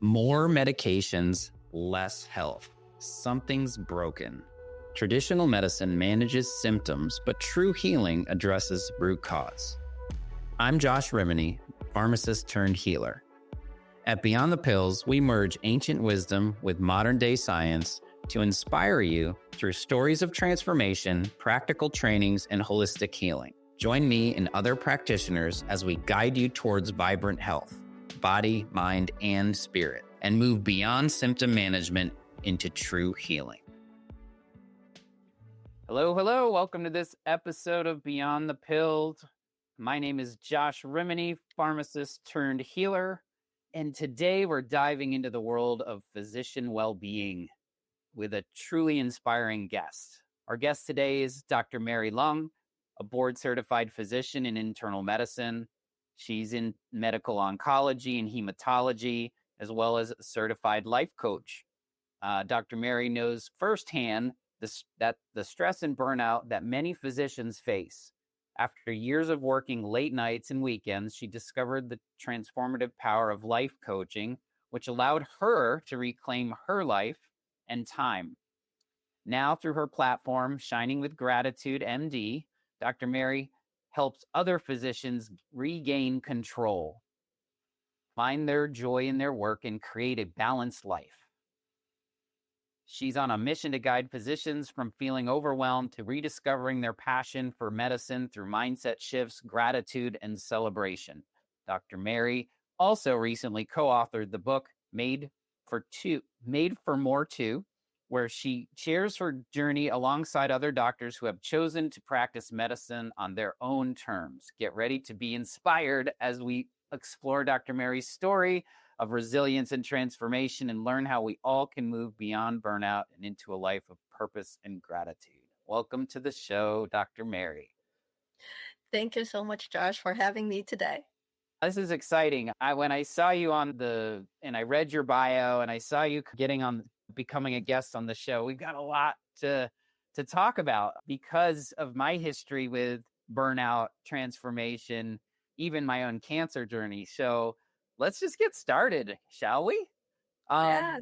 More medications, less health. Something's broken. Traditional medicine manages symptoms, but true healing addresses root cause. I'm Josh Rimini, pharmacist turned healer. At Beyond the Pills, we merge ancient wisdom with modern day science to inspire you through stories of transformation, practical trainings, and holistic healing. Join me and other practitioners as we guide you towards vibrant health, body, mind, and spirit, and move beyond symptom management into true healing. Hello. Welcome to this episode of Beyond the Pills. My name is Josh Rimini, pharmacist turned healer. And today we're diving into the world of physician well-being with a truly inspiring guest. Our guest today is Dr. Mary Leung, a board-certified physician in internal medicine. She's in medical oncology and hematology, as well as a certified life coach. Dr. Mary knows firsthand that the stress and burnout that many physicians face. After years of working late nights and weekends, she discovered the transformative power of life coaching, which allowed her to reclaim her life and time. Now, through her platform, Shining with Gratitude, MD, Dr. Mary helps other physicians regain control, find their joy in their work, and create a balanced life. She's on a mission to guide physicians from feeling overwhelmed to rediscovering their passion for medicine through mindset shifts, gratitude, and celebration. Dr. Mary also recently co-authored the book Made for More 2, where she shares her journey alongside other doctors who have chosen to practice medicine on their own terms. Get ready to be inspired as we explore Dr. Mary's story of resilience and transformation and learn how we all can move beyond burnout and into a life of purpose and gratitude. Welcome to the show, Dr. Mary. Thank you so much, Josh, for having me today. This is exciting. When I saw you and I read your bio and I saw you becoming a guest on the show, we've got a lot to talk about because of my history with burnout, transformation, even my own cancer journey. So let's just get started, shall we? Yeah.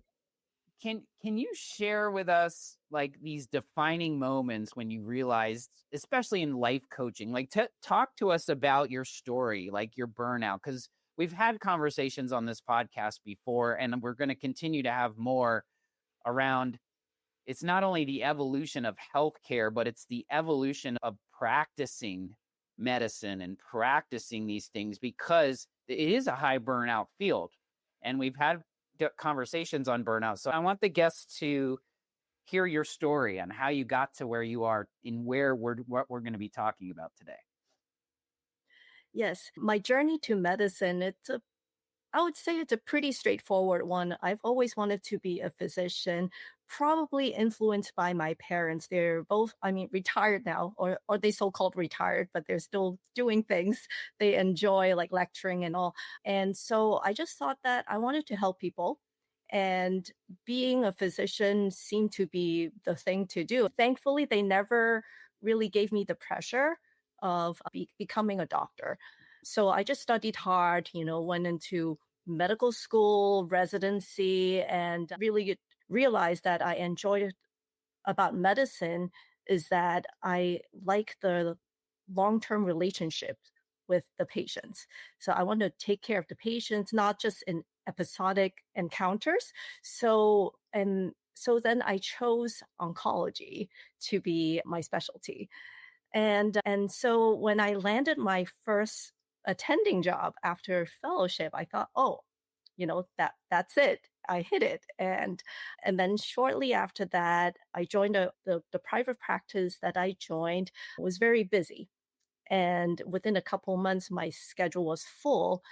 Can you share with us like these defining moments when you realized, especially in life coaching, like talk to us about your story, like your burnout, because we've had conversations on this podcast before, and we're going to continue to have more around. It's not only the evolution of healthcare, but it's the evolution of practicing medicine and practicing these things, because it is a high burnout field. And we've had conversations on burnout. So I want the guests to hear your story on how you got to where you are and what we're going to be talking about today. Yes, my journey to medicine, I would say it's a pretty straightforward one. I've always wanted to be a physician, probably influenced by my parents. They're both, retired now, or they so-called retired, but they're still doing things they enjoy, like lecturing and all. And so I just thought that I wanted to help people. And being a physician seemed to be the thing to do. Thankfully, they never really gave me the pressure of becoming a doctor. So I just studied hard, went into medical school, residency, and really realized that I enjoyed about medicine is that I like the long-term relationships with the patients. So I want to take care of the patients, not just in episodic encounters. So then I chose oncology to be my specialty. And so when I landed my first attending job after fellowship, I thought, that's it. I hit it. And then shortly after that, I joined the private practice that I joined was very busy. And within a couple months, my schedule was full.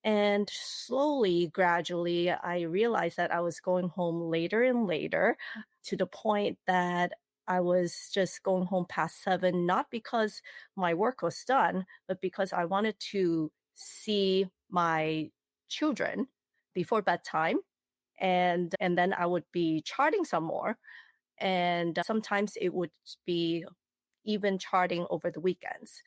And slowly, gradually, I realized that I was going home later and later to the point that I was just going home past 7, not because my work was done, but because I wanted to see my children before bedtime. And then I would be charting some more. And sometimes it would be even charting over the weekends.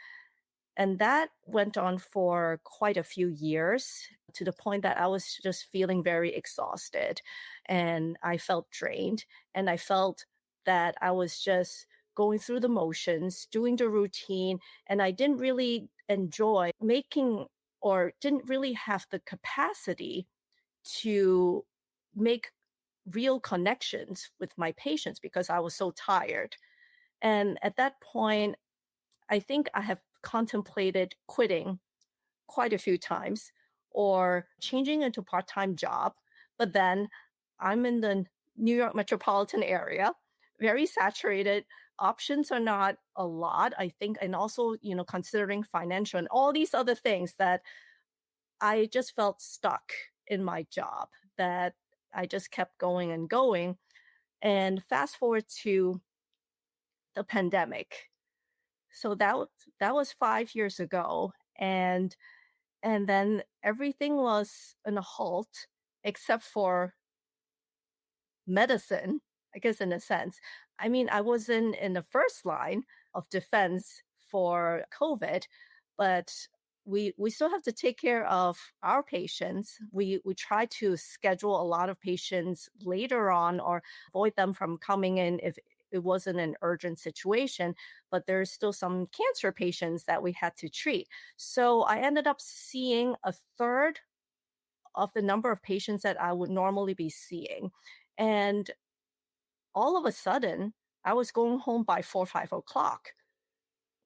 And that went on for quite a few years. to the point that I was just feeling very exhausted and I felt drained. And I felt that I was just going through the motions, doing the routine, and I didn't really enjoy making or didn't really have the capacity to make real connections with my patients because I was so tired. And at that point, I think I have contemplated quitting quite a few times or changing into part-time job. But then I'm in the New York metropolitan area, very saturated. Options are not a lot, I think, and also, considering financial and all these other things that I just felt stuck in my job that I just kept going and going. And fast forward to the pandemic. So that was 5 years ago. And then everything was in a halt except for medicine, I guess, in a sense. I mean, I wasn't in the first line of defense for COVID, but we still have to take care of our patients. We try to schedule a lot of patients later on or avoid them from coming in if it wasn't an urgent situation, but there's still some cancer patients that we had to treat. So I ended up seeing a third of the number of patients that I would normally be seeing. And all of a sudden, I was going home by 4, 5 o'clock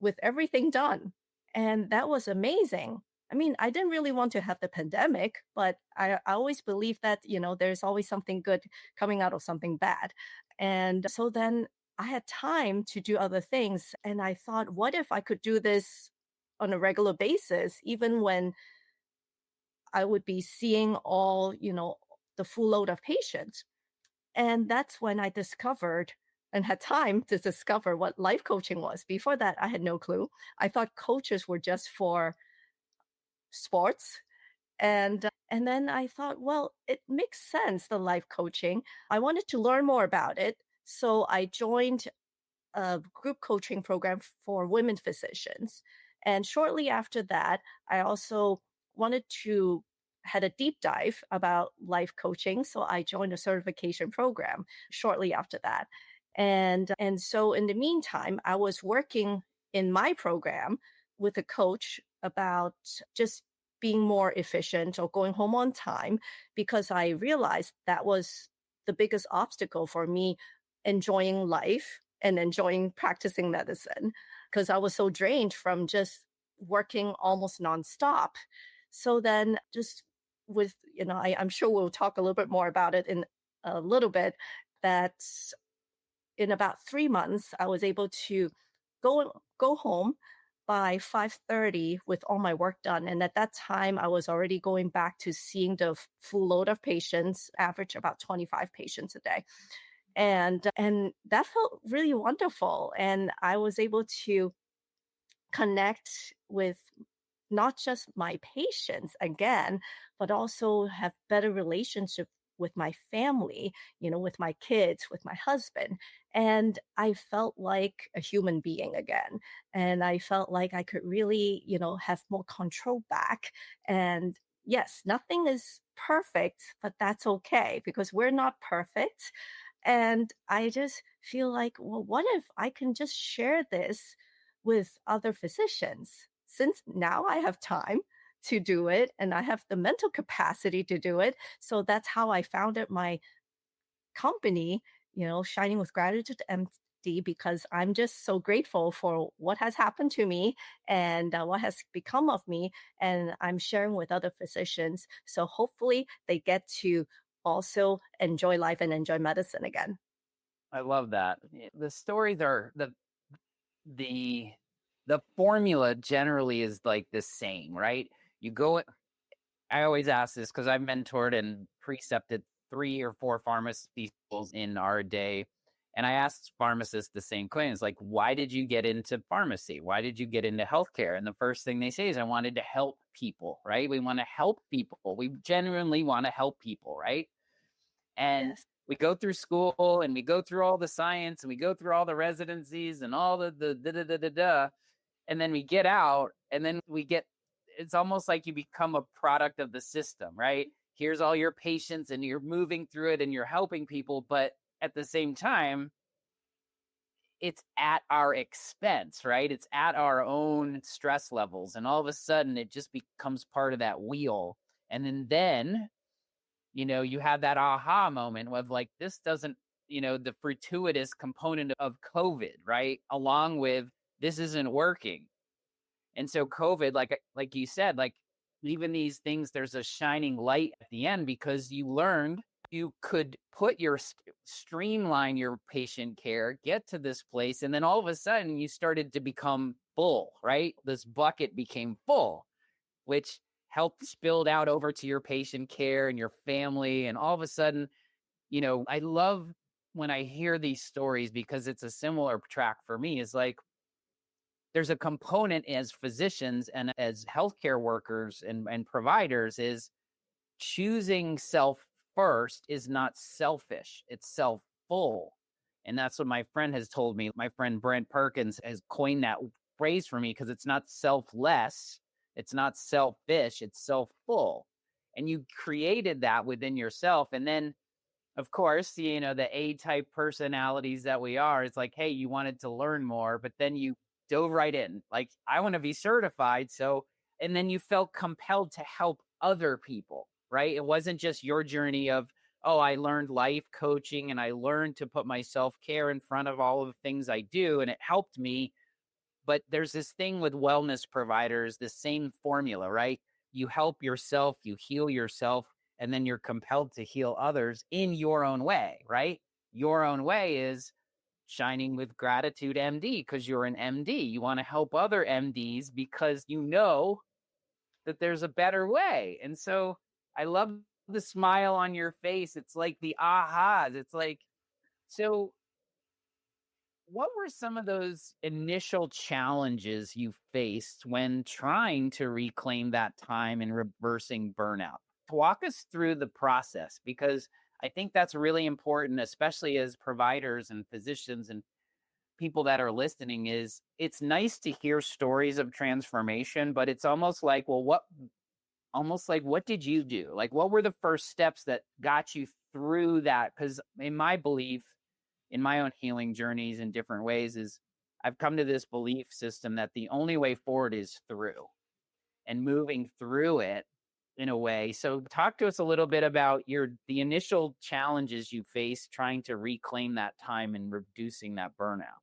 with everything done. And that was amazing. I mean, I didn't really want to have the pandemic, but I always believe that, there's always something good coming out of something bad. And so then I had time to do other things. And I thought, what if I could do this on a regular basis, even when I would be seeing all, the full load of patients? And that's when I discovered and had time to discover what life coaching was. Before that, I had no clue. I thought coaches were just for sports. And then I thought, well, it makes sense, the life coaching. I wanted to learn more about it. So I joined a group coaching program for women physicians. And shortly after that, I also wanted to had a deep dive about life coaching, so I joined a certification program shortly after that. And so in the meantime, I was working in my program with a coach about just being more efficient or going home on time because I realized that was the biggest obstacle for me enjoying life and enjoying practicing medicine because I was so drained from just working almost nonstop. So then, just with, I'm sure we'll talk a little bit more about it in a little bit, that in about 3 months, I was able to go home by 5:30 with all my work done. And at that time, I was already going back to seeing the full load of patients, average about 25 patients a day. And that felt really wonderful. And I was able to connect with not just my patients again, but also have better relationship with my family, with my kids, with my husband. And I felt like a human being again. And I felt like I could really, have more control back. And yes, nothing is perfect, but that's okay because we're not perfect. And I just feel like, well, what if I can just share this with other physicians? Since now I have time to do it and I have the mental capacity to do it. So that's how I founded my company, Shining with Gratitude MD, because I'm just so grateful for what has happened to me and what has become of me. And I'm sharing with other physicians. So hopefully they get to also enjoy life and enjoy medicine again. I love that. The stories are the the formula generally is like the same, right? You go I always ask this because I've mentored and precepted 3 or 4 pharmacy schools in our day. And I asked pharmacists the same questions, like, why did you get into pharmacy? Why did you get into healthcare? And the first thing they say is, I wanted to help people, right? We want to help people. We genuinely want to help people, right? And Yes. we go through school and we go through all the science and we go through all the residencies and all the da da da da da. And then we get out and then we get it's almost like you become a product of the system, right? Here's all your patients and you're moving through it and you're helping people, but at the same time, it's at our expense, right? It's at our own stress levels. And all of a sudden it just becomes part of that wheel. And then you have that aha moment of like, this doesn't, the fortuitous component of COVID, right? Along with this isn't working. And so COVID, like you said, like even these things, there's a shining light at the end because you learned you could put your streamline your patient care, get to this place, and then all of a sudden you started to become full, right? This bucket became full, which helped spilled out over to your patient care and your family. And all of a sudden, I love when I hear these stories because it's a similar track for me. Is like there's a component as physicians and as healthcare workers and providers is choosing self first is not selfish, it's self full. And that's what my friend has told me. My friend Brent Perkins has coined that phrase for me because it's not selfless, it's not selfish, it's self full. And you created that within yourself. And then of course, the A type personalities that we are, it's like, hey, you wanted to learn more, but then you dove right in. Like, I want to be certified. So, and then you felt compelled to help other people, right? It wasn't just your journey of, oh, I learned life coaching and I learned to put my self care in front of all of the things I do, and it helped me. But there's this thing with wellness providers, the same formula, right? You help yourself, you heal yourself, and then you're compelled to heal others in your own way, right? Your own way is shining with gratitude MD because you're an MD. You want to help other MDs because you know that there's a better way. And so I love the smile on your face. It's like the ahas. It's like, so what were some of those initial challenges you faced when trying to reclaim that time and reversing burnout? Walk us through the process because I think that's really important, especially as providers and physicians and people that are listening. Is it's nice to hear stories of transformation, but it's almost like, well, what did you do? Like, what were the first steps that got you through that? Because in my belief, in my own healing journeys in different ways, is I've come to this belief system that the only way forward is through and moving through it in a way. So talk to us a little bit about the initial challenges you faced trying to reclaim that time and reducing that burnout.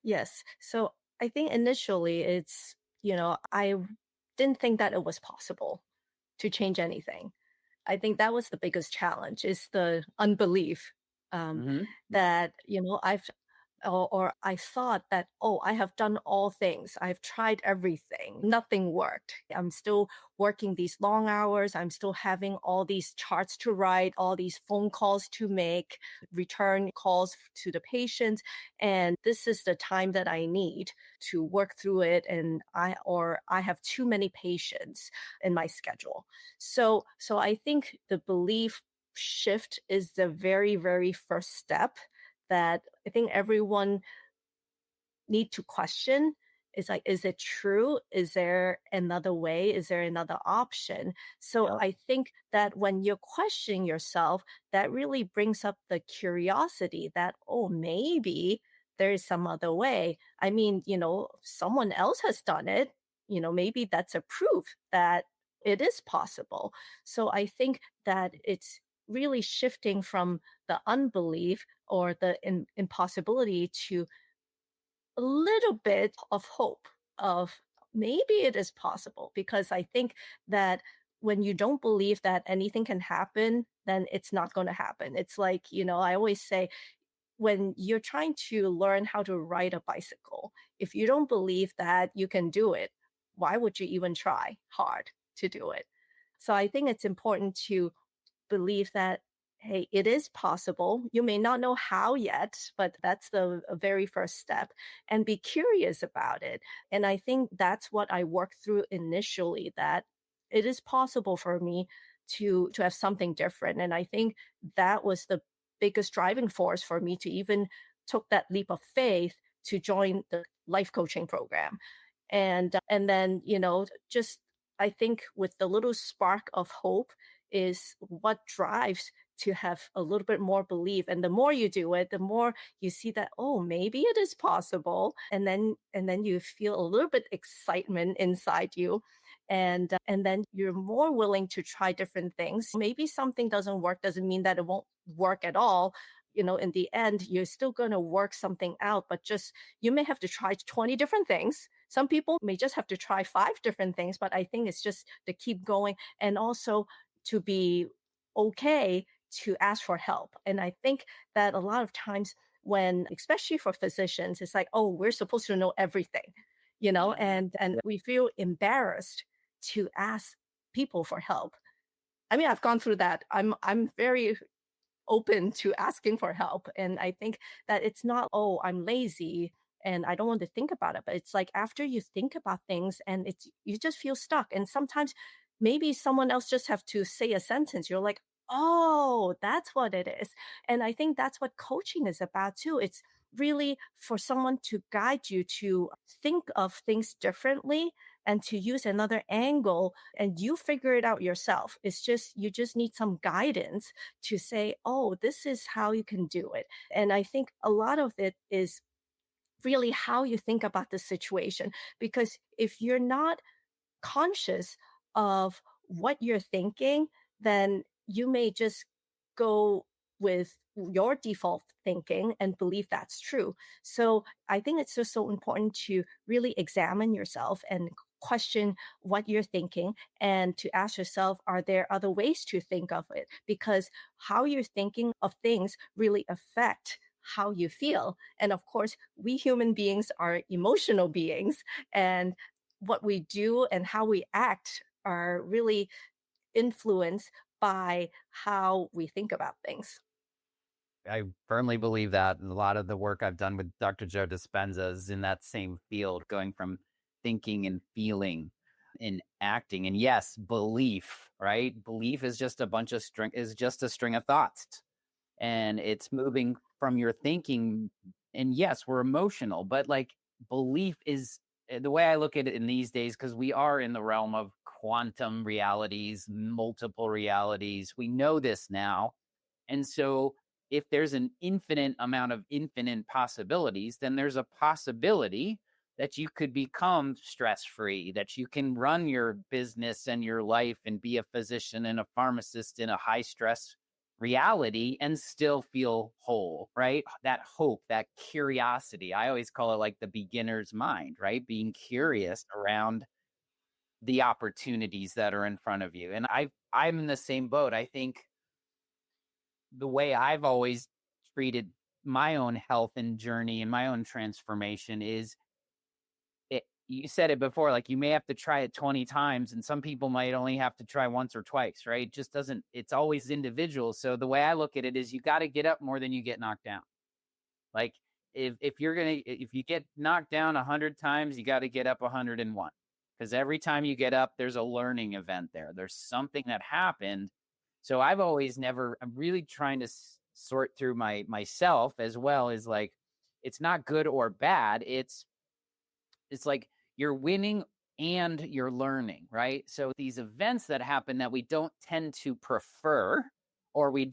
Yes. So I think initially I didn't think that it was possible to change anything. I think that was the biggest challenge is the unbelief um, Hmm. that, or I thought that, oh, I have done all things. I've tried everything. Nothing worked. I'm still working these long hours. I'm still having all these charts to write, all these phone calls to make, return calls to the patients. And this is the time that I need to work through it. And I have too many patients in my schedule. So I think the belief shift is the very, very first step that I think everyone need to question. Is like, is it true? Is there another way? Is there another option? So Yep. I think that when you're questioning yourself, that really brings up the curiosity that, oh, maybe there is some other way. I mean, someone else has done it. Maybe that's a proof that it is possible. So I think that it's really shifting from the unbelief or the impossibility to a little bit of hope of maybe it is possible, because I think that when you don't believe that anything can happen, then it's not going to happen. It's like, I always say, when you're trying to learn how to ride a bicycle, if you don't believe that you can do it, why would you even try hard to do it? So I think it's important to believe that, hey, it is possible. You may not know how yet, but that's the very first step, and be curious about it. And I think that's what I worked through initially, that it is possible for me to have something different. And I think that was the biggest driving force for me to even took that leap of faith to join the life coaching program. And then, just I think with the little spark of hope is what drives to have a little bit more belief. And the more you do it, the more you see that, oh, maybe it is possible. And then you feel a little bit excitement inside you. And then you're more willing to try different things. Maybe something doesn't work, doesn't mean that it won't work at all. In the end, you're still going to work something out, but just you may have to try 20 different things. Some people may just have to try 5 different things, but I think it's just to keep going and also to be okay to ask for help. And I think that a lot of times when, especially for physicians, it's like, oh, we're supposed to know everything, and Yeah. we feel embarrassed to ask people for help. I mean, I've gone through that. I'm very open to asking for help. And I think that it's not, oh, I'm lazy and I don't want to think about it. But it's like after you think about things and you just feel stuck. And sometimes maybe someone else just have to say a sentence. You're like, oh, that's what it is. And I think that's what coaching is about too. It's really for someone to guide you to think of things differently and to use another angle, and you figure it out yourself. It's just you just need some guidance to say, oh, this is how you can do it. And I think a lot of it is really how you think about the situation. Because if you're not conscious of what you're thinking, then you may just go with your default thinking and believe that's true. So I think it's just so important to really examine yourself and question what you're thinking and to ask yourself, are there other ways to think of it? Because how you're thinking of things really affect how you feel. And of course, we human beings are emotional beings, and what we do and how we act are really influenced by how we think about things. I firmly believe that. And a lot of the work I've done with Dr. Joe Dispenza is in that same field, going from thinking and feeling and acting. And yes, belief, right? Belief is just a string of thoughts. And it's moving from your thinking. And yes, we're emotional, but like belief is the way I look at it in these days, because we are in the realm of quantum realities, multiple realities. We know this now. And so if there's an infinite amount of infinite possibilities, then there's a possibility that you could become stress free, that you can run your business and your life and be a physician and a pharmacist in a high stress reality and still feel whole, right? That hope, that curiosity. I always call it like the beginner's mind, right? Being curious around the opportunities that are in front of you. And I'm in the same boat. I think the way I've always treated my own health and journey and my own transformation is you said it before, like you may have to try it 20 times and some people might only have to try once or twice, right? It just doesn't, it's always individual. So the way I look at it is you got to get up more than you get knocked down. Like if you get knocked down 100 times, you got to get up 101, because every time you get up, there's a learning event there. There's something that happened. So I'm really trying to sort through myself as well as like, it's not good or bad. It's like you're winning and you're learning, right? So these events that happen that we don't tend to prefer, or we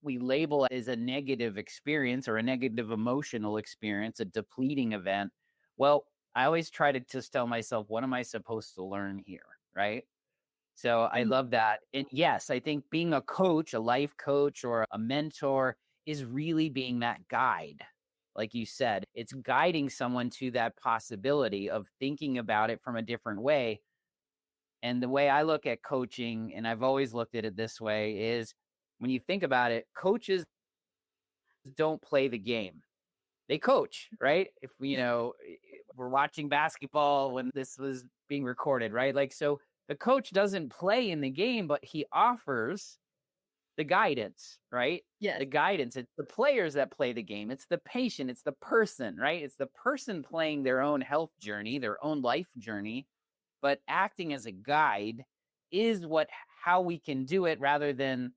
label as a negative experience or a negative emotional experience, a depleting event. Well, I always try to just tell myself, what am I supposed to learn here, right? So I Mm. love that. And yes, I think being a coach, a life coach or a mentor is really being that guide. Like you said, it's guiding someone to that possibility of thinking about it from a different way. And the way I look at coaching, and I've always looked at it this way, is when you think about it, coaches don't play the game. They coach, right? If we're watching basketball when this was being recorded, right? Like, so the coach doesn't play in the game, but he offers the guidance, right? Yes. The guidance. It's the players that play the game. It's the patient. It's the person, right? It's the person playing their own health journey, their own life journey, but acting as a guide is how we can do it rather than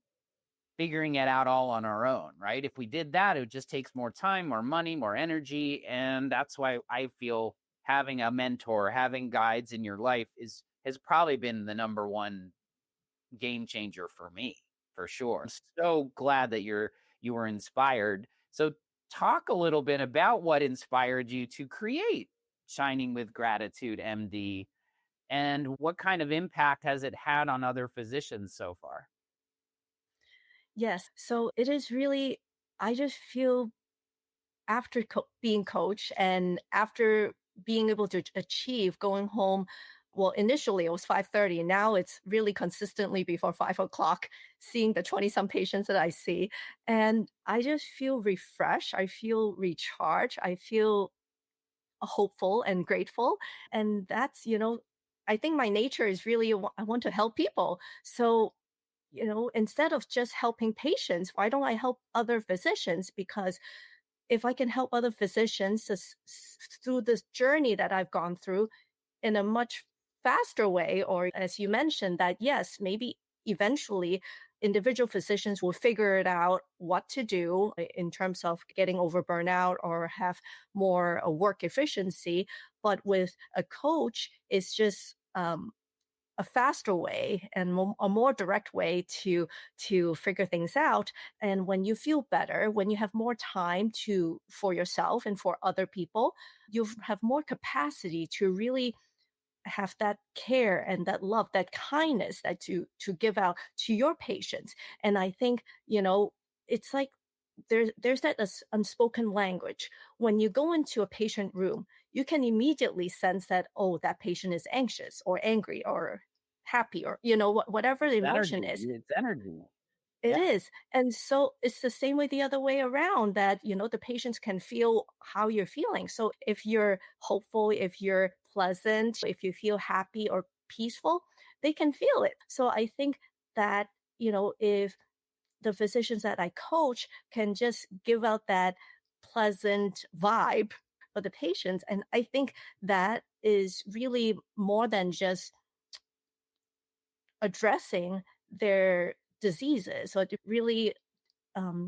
figuring it out all on our own, right? If we did that, it just takes more time, more money, more energy. And that's why I feel having a mentor, having guides in your life has probably been the number one game changer for me, for sure. I'm so glad that you were inspired. So talk a little bit about what inspired you to create Shining with Gratitude MD, and what kind of impact has it had on other physicians so far? Yes. So it is really, I just feel after being coach and after being able to achieve going home. Well, initially it was 5:30. Now it's really consistently before 5 o'clock, seeing the 20 some patients that I see. And I just feel refreshed. I feel recharged. I feel hopeful and grateful. And that's, I think my nature is really, I want to help people. So, instead of just helping patients, why don't I help other physicians? Because if I can help other physicians through this journey that I've gone through in a much faster way, or as you mentioned, that yes, maybe eventually individual physicians will figure it out what to do in terms of getting over burnout or have more work efficiency. But with a coach, it's just a faster way and a more direct way to figure things out. And when you feel better, when you have more time to for yourself and for other people, you have more capacity to really have that care and that love, that kindness that to give out to your patients. And I think, it's like there's that unspoken language. When you go into a patient room, you can immediately sense that, oh, that patient is anxious or angry or happy, or whatever the It's emotion energy. is. It's energy. It Yeah. is. And so it's the same way the other way around, that, the patients can feel how you're feeling. So if you're hopeful, if you're pleasant, if you feel happy or peaceful, they can feel it. So I think that, if the physicians that I coach can just give out that pleasant vibe for the patients, and I think that is really more than just addressing their diseases, so really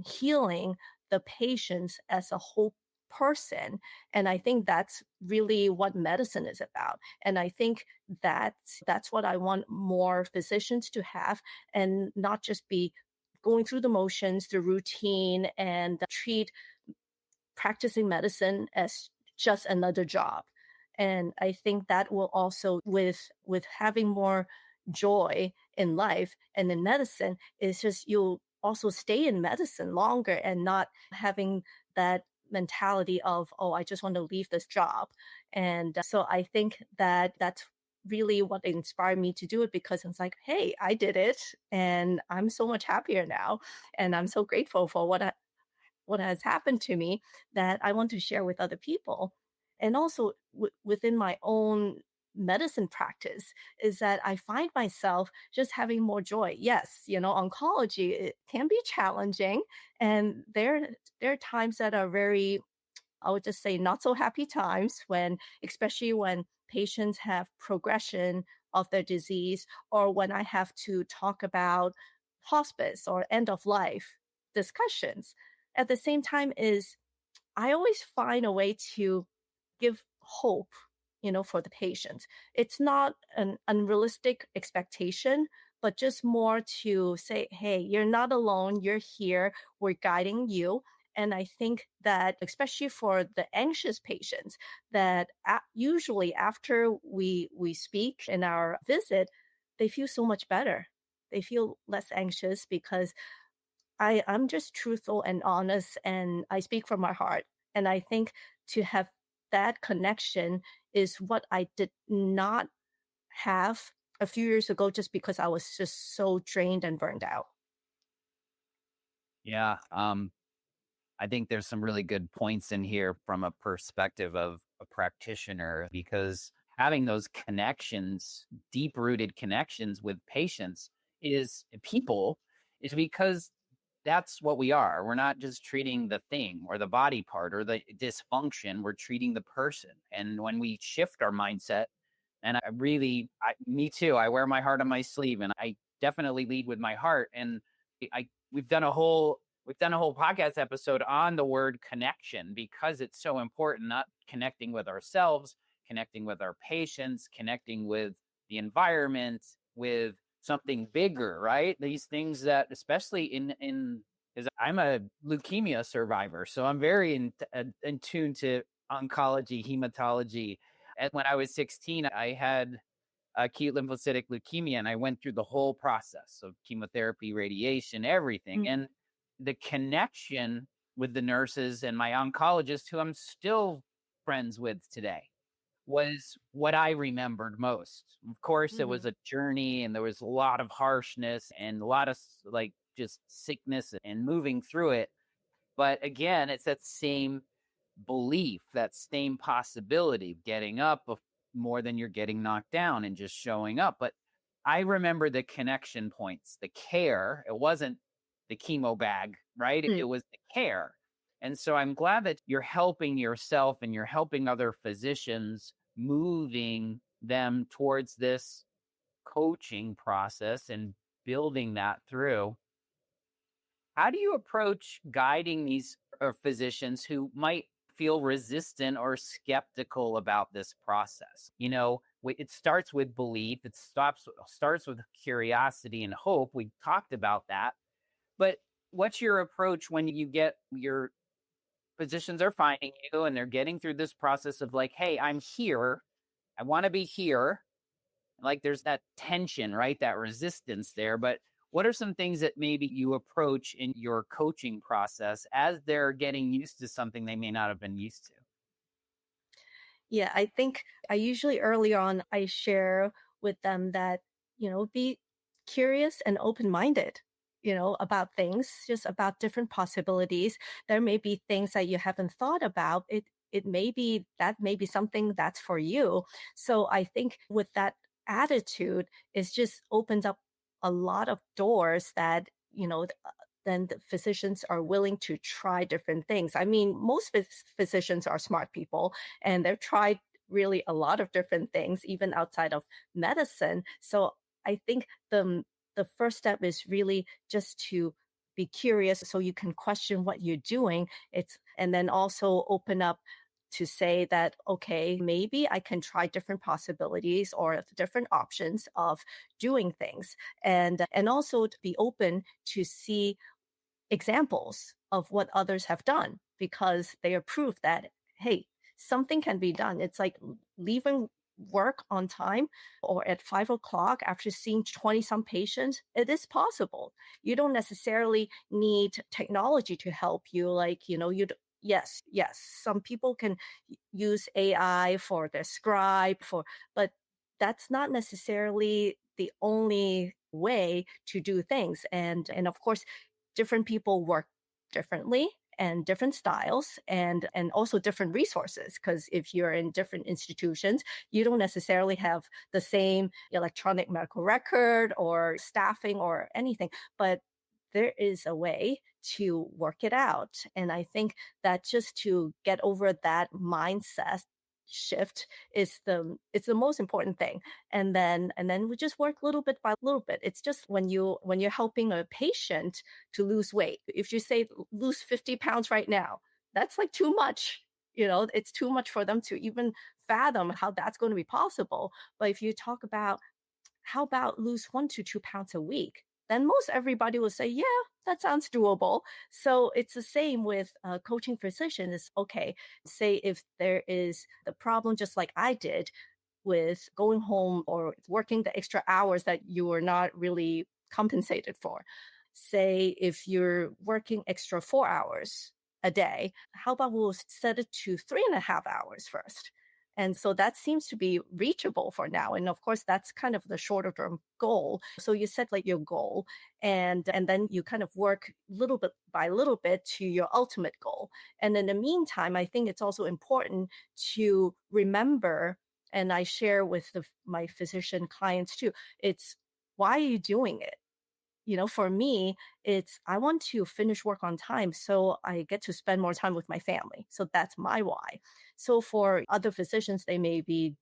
healing the patients as a whole person. And I think that's really what medicine is about. And I think that's what I want more physicians to have, and not just be going through the motions, the routine, and treat practicing medicine as just another job. And I think that will also, with having more joy in life and in medicine, is just you'll also stay in medicine longer and not having that mentality of, oh, I just want to leave this job. And so I think that that's really what inspired me to do it, because it's like, hey, I did it and I'm so much happier now, and I'm so grateful for what has happened to me, that I want to share with other people. And also within my own medicine practice, is that I find myself just having more joy. Yes, oncology, it can be challenging, and there are times that are very, I would just say, not so happy times, when especially when patients have progression of their disease, or when I have to talk about hospice or end of life discussions. At the same time, is I always find a way to give hope, for the patient. It's not an unrealistic expectation, but just more to say, hey, you're not alone. You're here. We're guiding you. And I think that, especially for the anxious patients, that usually after we speak in our visit, they feel so much better. They feel less anxious, because I'm just truthful and honest, and I speak from my heart. And I think to have that connection is what I did not have a few years ago, just because I was just so drained and burned out. Yeah. I think there's some really good points in here from a perspective of a practitioner, because having those connections, deep rooted connections with patients is people, is because that's what we are. We're not just treating the thing or the body part or the dysfunction, we're treating the person. And when we shift our mindset, and me too, I wear my heart on my sleeve, and I definitely lead with my heart. And I, we've done a whole podcast episode on the word connection, because it's so important, not connecting with ourselves, connecting with our patients, connecting with the environment, with something bigger, right? These things that, especially in because I'm a leukemia survivor, so I'm very in tune to oncology, hematology. And when I was 16, I had acute lymphocytic leukemia, and I went through the whole process of chemotherapy, radiation, everything. Mm, And the connection with the nurses and my oncologist, who I'm still friends with today, was what I remembered most. Of course, it was mhm. a journey and there was a lot of harshness and a lot of like just sickness and moving through it. But again, it's that same belief, that same possibility of getting up more than you're getting knocked down and just showing up. But I remember the connection points, the care. It wasn't the chemo bag, right? It Mm. was the care. And so I'm glad that you're helping yourself and you're helping other physicians, moving them towards this coaching process and building that through. How do you approach guiding these physicians who might feel resistant or skeptical about this process? It starts with belief, starts with curiosity and hope. We talked about that. But what's your approach when you get your physicians are finding you and they're getting through this process of like, hey, I'm here. I want to be here, like there's that tension, right? That resistance there. But what are some things that maybe you approach in your coaching process as they're getting used to something they may not have been used to? Yeah, I think I usually early on I share with them that, be curious and open-minded, about things, just about different possibilities. There may be things that you haven't thought about. It may be that may be something that's for you. So I think with that attitude, it just opens up a lot of doors that, then the physicians are willing to try different things. I mean, most physicians are smart people and they've tried really a lot of different things even outside of medicine. So I think the first step is really just to be curious so you can question what you're doing. It's and then also open up to say that, okay, maybe I can try different possibilities or different options of doing things, and also to be open to see examples of what others have done because they are proof that, hey, something can be done. It's like leaving work on time or at 5 o'clock after seeing 20 some patients. It is possible. You don't necessarily need technology to help you. Like, yes, some people can use AI for their scribe, but that's not necessarily the only way to do things. And of course, different people work differently and different styles and also different resources because if you're in different institutions you don't necessarily have the same electronic medical record or staffing or anything, but there is a way to work it out. And I think that just to get over that mindset shift is the most important thing. And then we just work little bit by little bit. It's just when you're helping a patient to lose weight, if you say lose 50 pounds right now, that's like too much. It's too much for them to even fathom how that's going to be possible. But if you talk about how about lose 1 to 2 pounds a week? Then most everybody will say, yeah, that sounds doable. So it's the same with coaching physicians. Okay, say if there is the problem, just like I did with going home or working the extra hours that you were not really compensated for. Say if you're working extra 4 hours a day, how about we'll set it to 3.5 hours first? And so that seems to be reachable for now. And of course, that's kind of the shorter term goal. So you set like your goal and then you kind of work little bit by little bit to your ultimate goal. And in the meantime, I think it's also important to remember, and I share with my physician clients too, it's why are you doing it? For me, it's I want to finish work on time so I get to spend more time with my family. So that's my why. So for other physicians, they may be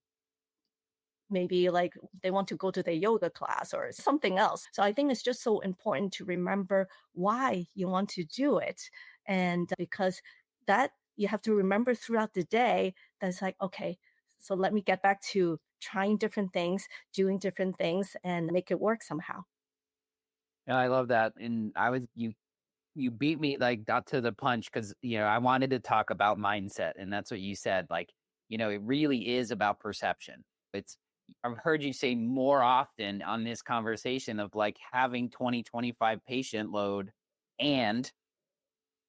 maybe like they want to go to their yoga class or something else. So I think it's just so important to remember why you want to do it. And because that you have to remember throughout the day, that's like, okay, So let me get back to trying different things, doing different things, and make it work somehow. Yeah, I love that. And you beat me like not to the punch because I wanted to talk about mindset, and that's what you said. Like, it really is about perception. It's I've heard you say more often on this conversation of like having 2025 patient load and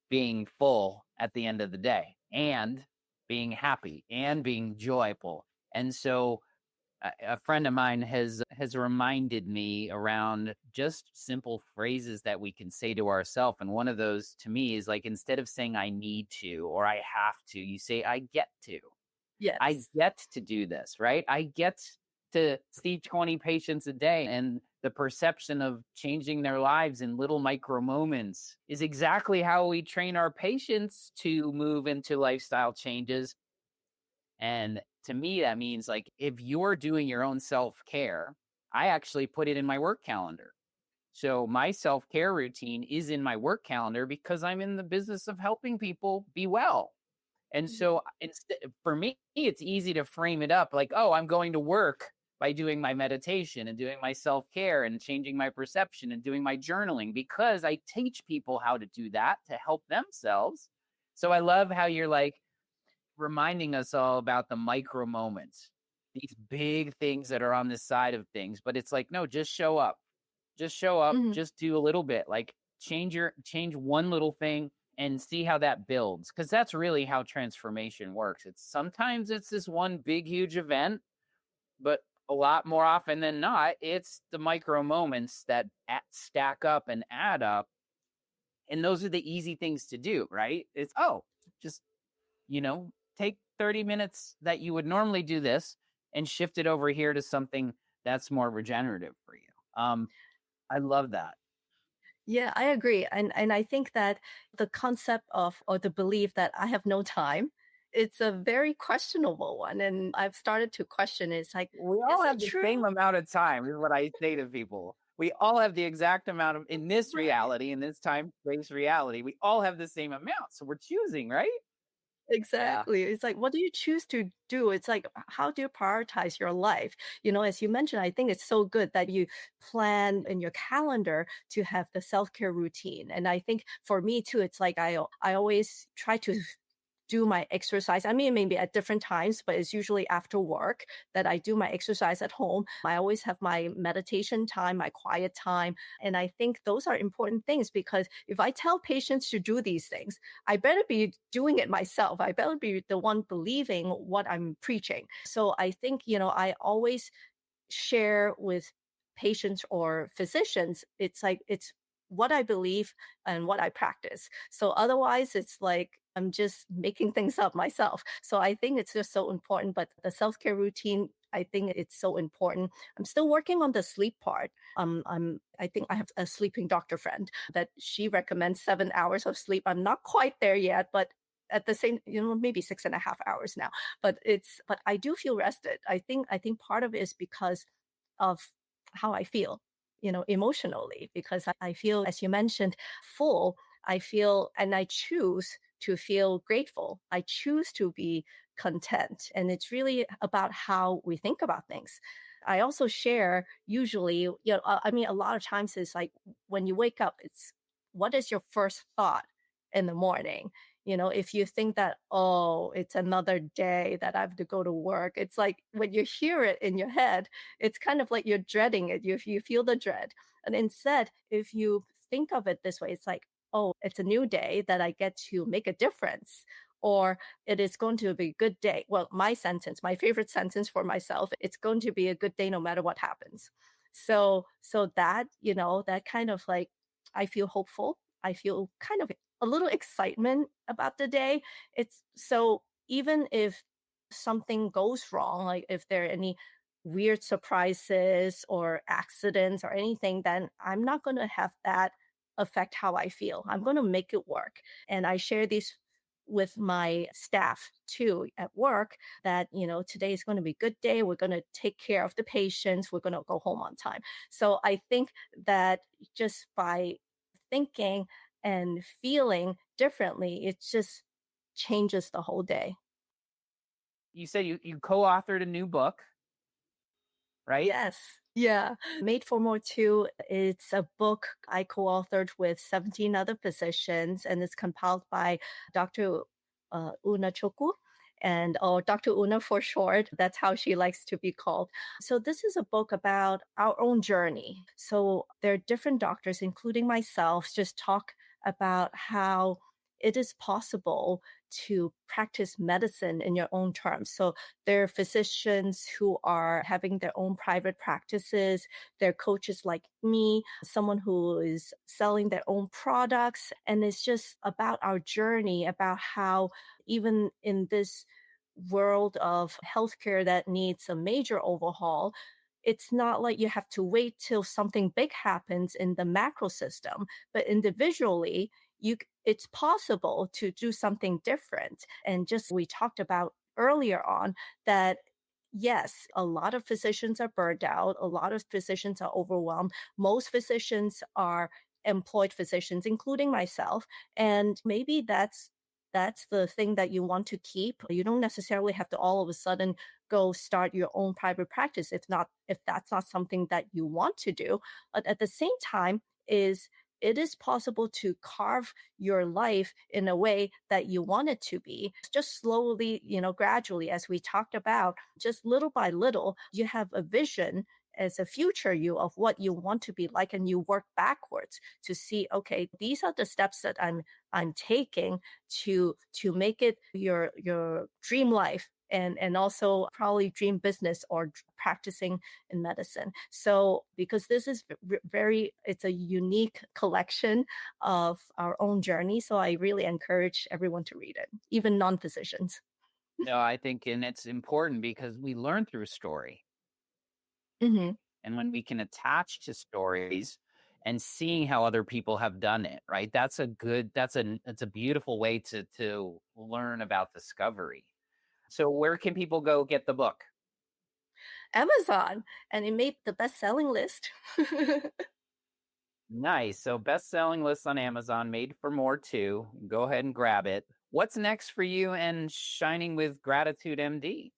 being full at the end of the day and being happy and being joyful. And so a friend of mine has reminded me around just simple phrases that we can say to ourselves, and one of those to me is like, instead of saying I need to or I have to, you say I get to. I Yes. get to do this, right? I get to see 20 patients a day, and the perception of changing their lives in little micro moments is exactly how we train our patients to move into lifestyle changes. And to me, that means like if you're doing your own self care, I actually put it in my work calendar. So my self care routine is in my work calendar because I'm in the business of helping people be well. And so instead, for me, it's easy to frame it up like, oh, I'm going to work by doing my meditation and doing my self care and changing my perception and doing my journaling because I teach people how to do that to help themselves. So I love how you're like, reminding us all about the micro moments, these big things that are on the side of things. But it's like, no, just show up. Just show up. Mhm. Just do a little bit. Like change one little thing and see how that builds. Cause that's really how transformation works. It's this one big, huge event, but a lot more often than not, it's the micro moments that stack up and add up. And those are the easy things to do, right? It's, oh, just take 30 minutes that you would normally do this and shift it over here to something that's more regenerative for you. I love that. Yeah, I agree. And I think that the concept of or the belief that I have no time, it's a very questionable one. And I've started to question it. It's like, We is all it have the true? same amount of time, is what I say to people. We all have the exact amount of, in this Right. reality, in this time space reality, we all have the same amount. So we're choosing, right? Yeah. Exactly. It's like, what do you choose to do? It's like, how do you prioritize your life? As you mentioned, I think it's so good that you plan in your calendar to have the self care routine. And I think for me too, it's like I always try to do my exercise. I mean, maybe at different times, but it's usually after work that I do my exercise at home. I always have my meditation time, my quiet time. And I think those are important things because if I tell patients to do these things, I better be doing it myself. I better be the one believing what I'm preaching. So I think, I always share with patients or physicians, it's like it's what I believe and what I practice. So otherwise, it's like I'm just making things up myself. So I think it's just so important. But the self care routine, I think it's so important. I'm still working on the sleep part. I think I have a sleeping doctor friend that she recommends 7 hours of sleep. I'm not quite there yet, but at the same, maybe 6.5 hours now, but I do feel rested. I think part of it is because of how I feel, emotionally, because I feel, as you mentioned, full. I feel, and I choose to feel grateful. I choose to be content. And it's really about how we think about things. I also share usually, I mean, a lot of times it's like when you wake up, it's what is your first thought in the morning? If you think that, oh, it's another day that I have to go to work, it's like when you hear it in your head, it's kind of like you're dreading it. You feel the dread. And instead, if you think of it this way, it's like, oh, it's a new day that I get to make a difference. Or it is going to be a good day. Well, my favorite sentence for myself, it's going to be a good day no matter what happens. So that, that kind of like, I feel hopeful. I feel kind of a little excitement about the day. It's so even if something goes wrong, like if there are any weird surprises or accidents or anything, then I'm not going to have that affect how I feel. I'm going to make it work. And I share this with my staff too at work that, today is going to be a good day. We're going to take care of the patients. We're going to go home on time. So I think that just by thinking and feeling differently, it just changes the whole day. You said you co-authored a new book, right? Yes. Yeah. Made for More 2, it's a book I co-authored with 17 other physicians, and it's compiled by Dr. Una Choku, and or Dr. Una for short. That's how she likes to be called. So this is a book about our own journey. So there are different doctors, including myself, just talk about how it is possible to practice medicine in your own terms. So there are physicians who are having their own private practices. There are coaches like me, someone who is selling their own products. And it's just about our journey, about how even in this world of healthcare that needs a major overhaul, it's not like you have to wait till something big happens in the macro system, but individually, it's possible to do something different. And just we talked about earlier on that yes, a lot of physicians are burned out, a lot of physicians are overwhelmed. Most physicians are employed physicians, including myself. And maybe that's the thing that you want to keep. You don't necessarily have to all of a sudden go start your own private practice if that's not something that you want to do. But at the same time, is it is possible to carve your life in a way that you want it to be. Just slowly, gradually, as we talked about, just little by little, you have a vision as a future you of what you want to be like, and you work backwards to see, okay, these are the steps that I'm taking to make it your dream life, and also probably dream business or practicing in medicine. So because this is very, it's a unique collection of our own journey, so I really encourage everyone to read it, even non-physicians. No, I think, and it's important because we learn through story. Hmm. And when we can attach to stories and seeing how other people have done it, right? That's a beautiful way to learn about discovery. So where can people go get the book? Amazon, and it made the best-selling list. Nice. So best-selling list on Amazon, made for more too. Go ahead and grab it. What's next for you and Shining with Gratitude MD?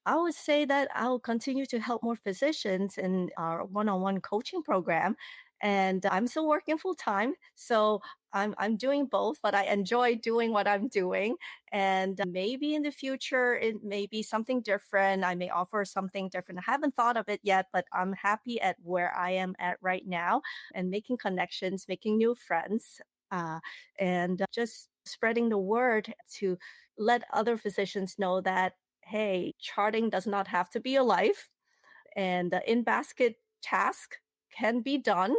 I would say that I'll continue to help more physicians in our one-on-one coaching program. And I'm still working full time. So I'm doing both, but I enjoy doing what I'm doing. And maybe in the future, it may be something different. I may offer something different. I haven't thought of it yet, but I'm happy at where I am at right now and making connections, making new friends, and just spreading the word to let other physicians know that hey, charting does not have to be a life, and the in basket task can be done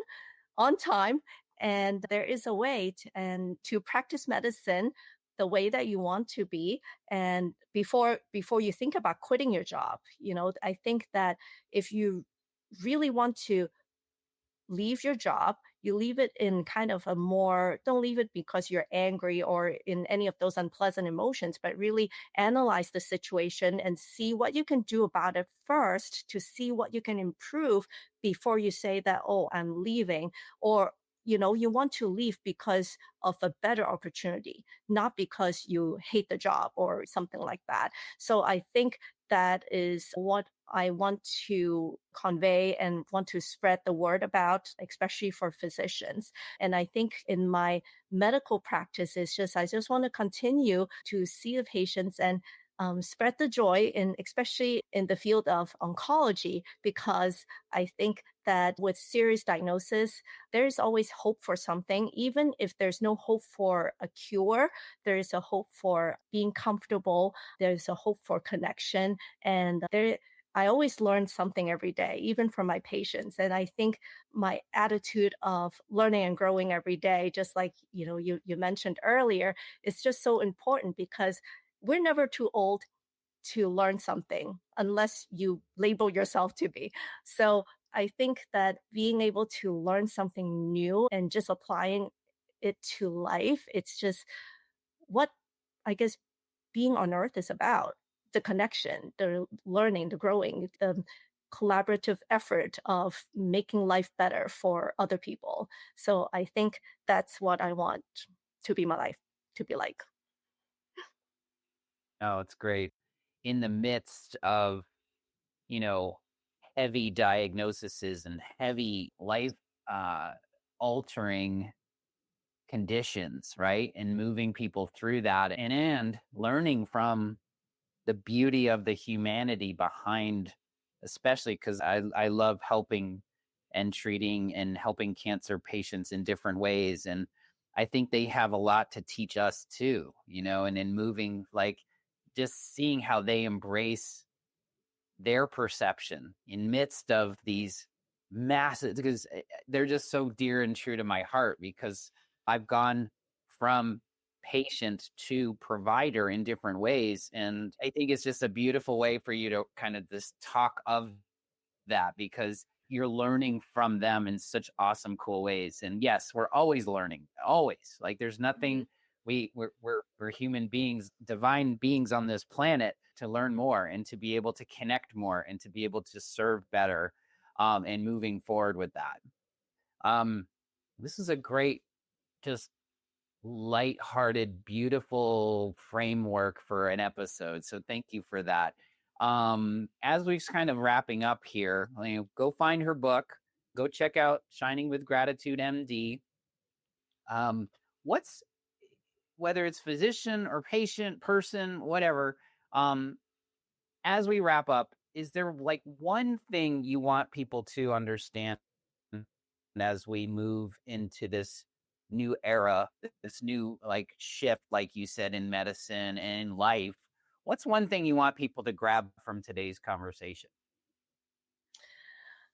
on time. And there is a way to practice medicine the way that you want to be. And before you think about quitting your job, I think that if you really want to leave your job, you leave it in kind of a more, don't leave it because you're angry or in any of those unpleasant emotions, but really analyze the situation and see what you can do about it first to see what you can improve before you say that, oh, I'm leaving. Or, you want to leave because of a better opportunity, not because you hate the job or something like that. So I think that is what I want to convey and want to spread the word about, especially for physicians. And I think in my medical practice, I just want to continue to see the patients and spread the joy, in especially in the field of oncology, because I think that with serious diagnosis, there's always hope for something. Even if there's no hope for a cure, there is a hope for being comfortable. There's a hope for connection, and I always learn something every day, even from my patients. And I think my attitude of learning and growing every day, just like you mentioned earlier, is just so important because we're never too old to learn something unless you label yourself to be. So I think that being able to learn something new and just applying it to life, it's just what I guess being on earth is about: the connection, the learning, the growing, the collaborative effort of making life better for other people. So I think that's what I want to be my life to be like. Oh, it's great. In the midst of, you know, heavy diagnoses and heavy life uh, altering conditions, right? And moving people through that and learning from the beauty of the humanity behind, especially because I love helping and treating and helping cancer patients in different ways. And I think they have a lot to teach us too, and in moving, like, just seeing how they embrace their perception in midst of these massive, because they're just so dear and true to my heart, because I've gone from patient to provider in different ways, and I think it's just a beautiful way for you to kind of just talk of that, because you're learning from them in such awesome, cool ways. And yes, we're always learning, always. Like, there's Mhm. nothing, we're human beings, divine beings on this planet, to learn more and to be able to connect more and to be able to serve better, and moving forward with that. um this is a great, just lighthearted, beautiful framework for an episode. So thank you for that. As we're kind of wrapping up here, go find her book, go check out Shining with Gratitude, MD. Um, what's Whether it's physician or patient, person, whatever, um, as we wrap up, is there like one thing you want people to understand as we move into this new era, this new, like, shift, like you said, in medicine and in life? What's one thing you want people to grab from today's conversation?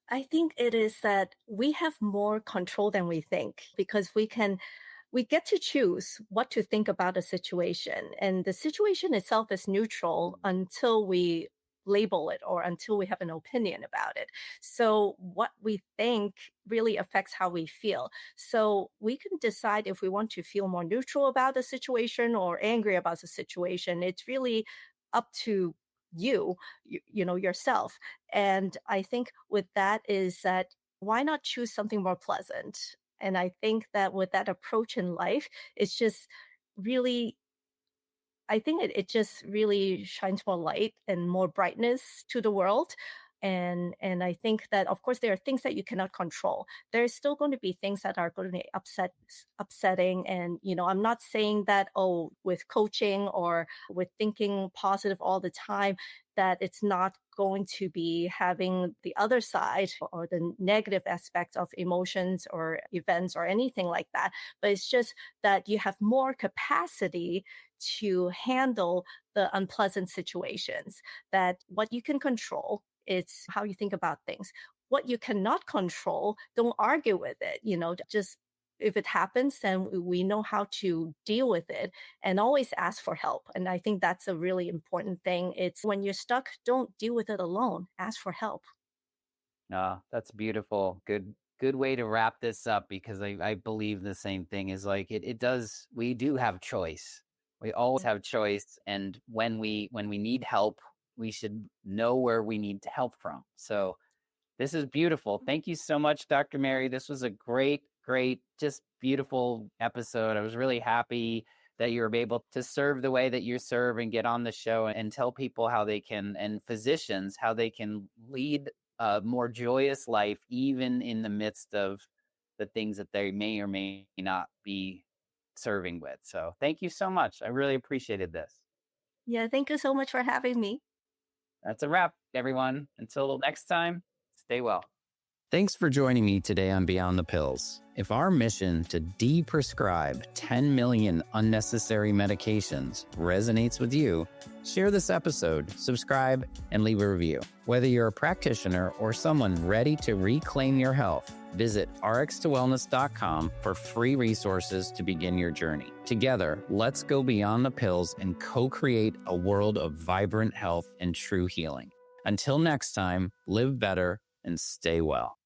I think it is that we have more control than we think because we get to choose what to think about a situation. And the situation itself is neutral until we label it or until we have an opinion about it. So what we think really affects how we feel. So we can decide if we want to feel more neutral about the situation or angry about the situation. It's really up to yourself. And I think with that is that why not choose something more pleasant? And I think that with that approach in life, it's just really, I think it just really shines more light and more brightness to the world. And I think that of course there are things that you cannot control. There's still going to be things that are going to be upsetting. And I'm not saying that, oh, with coaching or with thinking positive all the time, that it's not going to be having the other side or the negative aspects of emotions or events or anything like that. But it's just that you have more capacity to handle the unpleasant situations. That what you can control, it's how you think about things. What you cannot control, don't argue with it. Just if it happens, then we know how to deal with it and always ask for help. And I think that's a really important thing. It's when you're stuck, don't deal with it alone. Ask for help. That's beautiful. Good way to wrap this up, because I believe the same thing, is like, it does, we do have choice. We always have choice. And when we need help, we should know where we need to help from. So this is beautiful. Thank you so much, Dr. Mary. This was a great, great, just beautiful episode. I was really happy that you were able to serve the way that you serve and get on the show and tell people how they can, and physicians, how they can lead a more joyous life, even in the midst of the things that they may or may not be serving with. So thank you so much. I really appreciated this. Yeah, thank you so much for having me. That's a wrap, everyone. Until next time, stay well. Thanks for joining me today on Beyond the Pills. If our mission to deprescribe 10 million unnecessary medications resonates with you, share this episode, subscribe, and leave a review. Whether you're a practitioner or someone ready to reclaim your health, visit rx2wellness.com for free resources to begin your journey. Together, let's go beyond the pills and co-create a world of vibrant health and true healing. Until next time, live better and stay well.